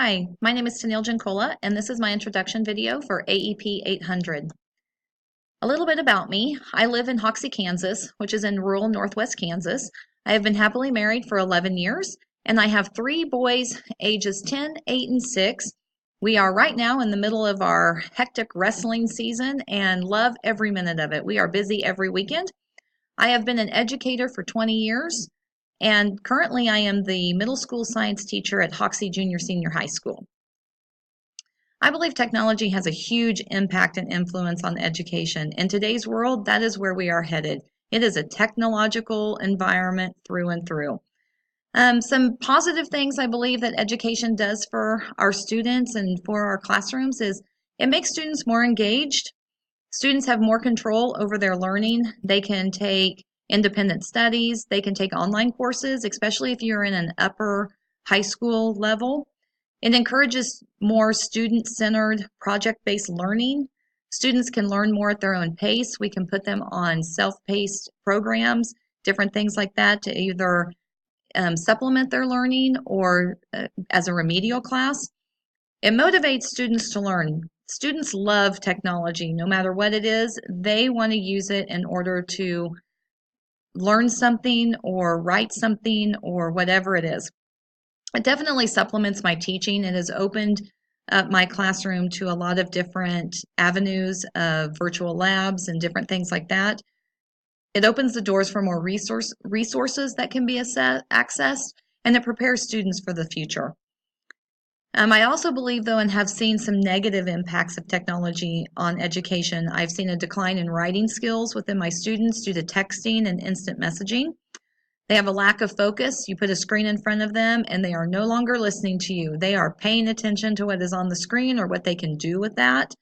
Hi, my name is Tennille Jancola, and this is my introduction video for AEP 800. A little bit about me. I live in Hoxie, Kansas, which is in rural northwest Kansas. I have been happily married for 11 years, and I have 3 boys ages 10, 8, and 6. We are right now in the middle of our hectic wrestling season and love every minute of it. We are busy every weekend. I have been an educator for 20 years. And currently I am the middle school science teacher at Hoxie Junior Senior High School. I believe technology has a huge impact and influence on education. In today's world, that is where we are headed. It is a technological environment through and through. Some positive things I believe that education does for our students and for our classrooms is it makes students more engaged. Students have more control over their learning. They can take independent studies. They can take online courses, especially if you're in an upper high school level. It encourages more student-centered, project-based learning. Students can learn more at their own pace. We can put them on self-paced programs, different things like that to either supplement their learning or as a remedial class. It motivates students to learn. Students love technology, no matter what it is. They want to use it in order to learn something or write something or whatever it is. It definitely supplements my teaching. It has opened up my classroom to a lot of different avenues of virtual labs and different things like that. It opens the doors for more resources that can be accessed, and it prepares students for the future. I also believe, though, and have seen some negative impacts of technology on education. I've seen a decline in writing skills within my students due to texting and instant messaging. They have a lack of focus. You put a screen in front of them and they are no longer listening to you. They are paying attention to what is on the screen or what they can do with that.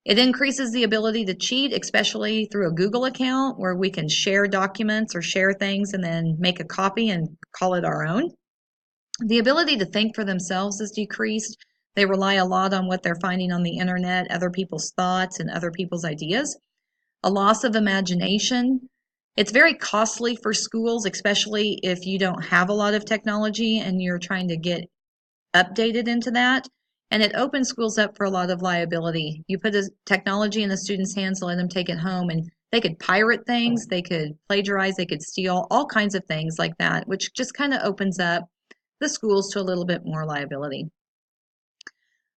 It increases the ability to cheat, especially through a Google account where we can share documents or share things and then make a copy and call it our own. The ability to think for themselves is decreased. They rely a lot on what they're finding on the internet, other people's thoughts and other people's ideas. A loss of imagination. It's very costly for schools, especially if you don't have a lot of technology and you're trying to get updated into that. And it opens schools up for a lot of liability. You put a technology in the students' hands and let them take it home, and they could pirate things, they could plagiarize, they could steal, all kinds of things like that, which just kind of opens up the schools to a little bit more liability.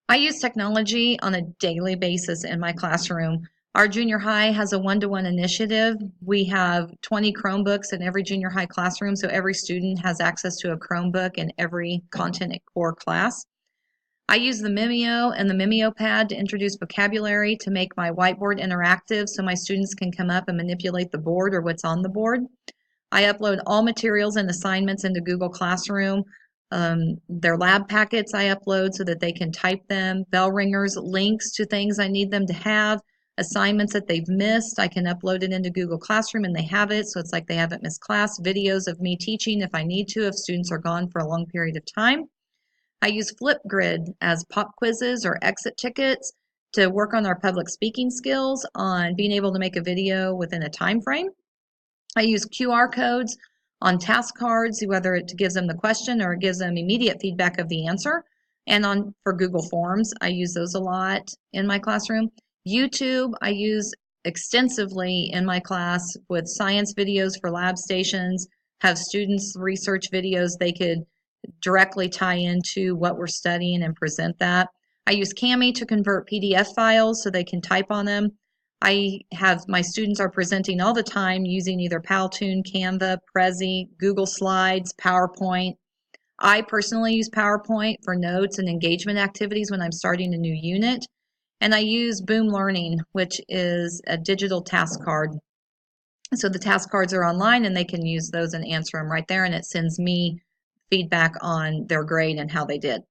I use technology on a daily basis in my classroom. Our junior high has a one-to-one initiative. We have 20 Chromebooks in every junior high classroom, so every student has access to a Chromebook in every content core class. I use the Mimeo and the Mimeo pad to introduce vocabulary to make my whiteboard interactive so my students can come up and manipulate the board or what's on the board. I upload all materials and assignments into Google Classroom. Their lab packets I upload so that they can type them, bell ringers, links to things I need them to have, assignments that they've missed. I can upload it into Google Classroom and they have it, so it's like they haven't missed class. Videos of me teaching if I need to, if students are gone for a long period of time. I use Flipgrid as pop quizzes or exit tickets to work on our public speaking skills, on being able to make a video within a time frame. I use QR codes on task cards, whether it gives them the question or it gives them immediate feedback of the answer. And for Google Forms, I use those a lot in my classroom. YouTube, I use extensively in my class with science videos for lab stations, have students research videos they could directly tie into what we're studying and present that. I use Kami to convert PDF files so they can type on them. I have my students are presenting all the time using either Powtoon, Canva, Prezi, Google Slides, PowerPoint. I personally use PowerPoint for notes and engagement activities when I'm starting a new unit. And I use Boom Learning, which is a digital task card. So the task cards are online and they can use those and answer them right there, and it sends me feedback on their grade and how they did.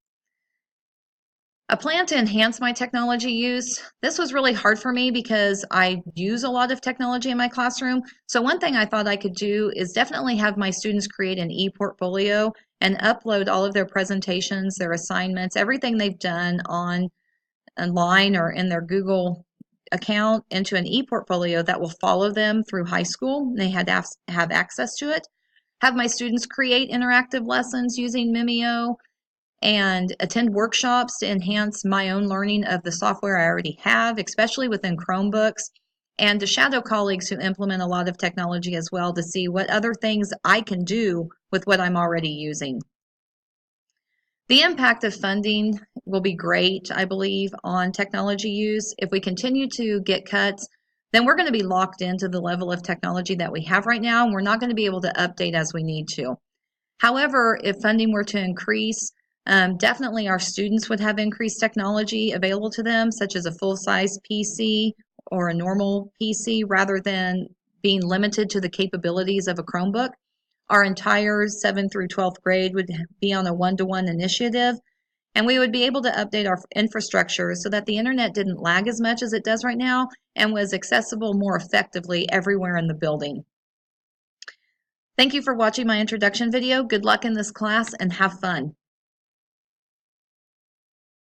A plan to enhance my technology use. This was really hard for me because I use a lot of technology in my classroom. So one thing I thought I could do is definitely have my students create an e-portfolio and upload all of their presentations, their assignments, everything they've done online or in their Google account into an e-portfolio that will follow them through high school. They had to have access to it. Have my students create interactive lessons using Mimeo. and attend workshops to enhance my own learning of the software I already have, especially within Chromebooks, and to shadow colleagues who implement a lot of technology as well to see what other things I can do with what I'm already using. The impact of funding will be great, I believe, on technology use. If we continue to get cuts, then we're going to be locked into the level of technology that we have right now, and we're not going to be able to update as we need to. However, if funding were to increase, definitely our students would have increased technology available to them, such as a full-size PC or a normal PC, rather than being limited to the capabilities of a Chromebook. Our entire 7th through 12th grade would be on a one-to-one initiative, and we would be able to update our infrastructure so that the internet didn't lag as much as it does right now and was accessible more effectively everywhere in the building. Thank you for watching my introduction video. Good luck in this class and have fun.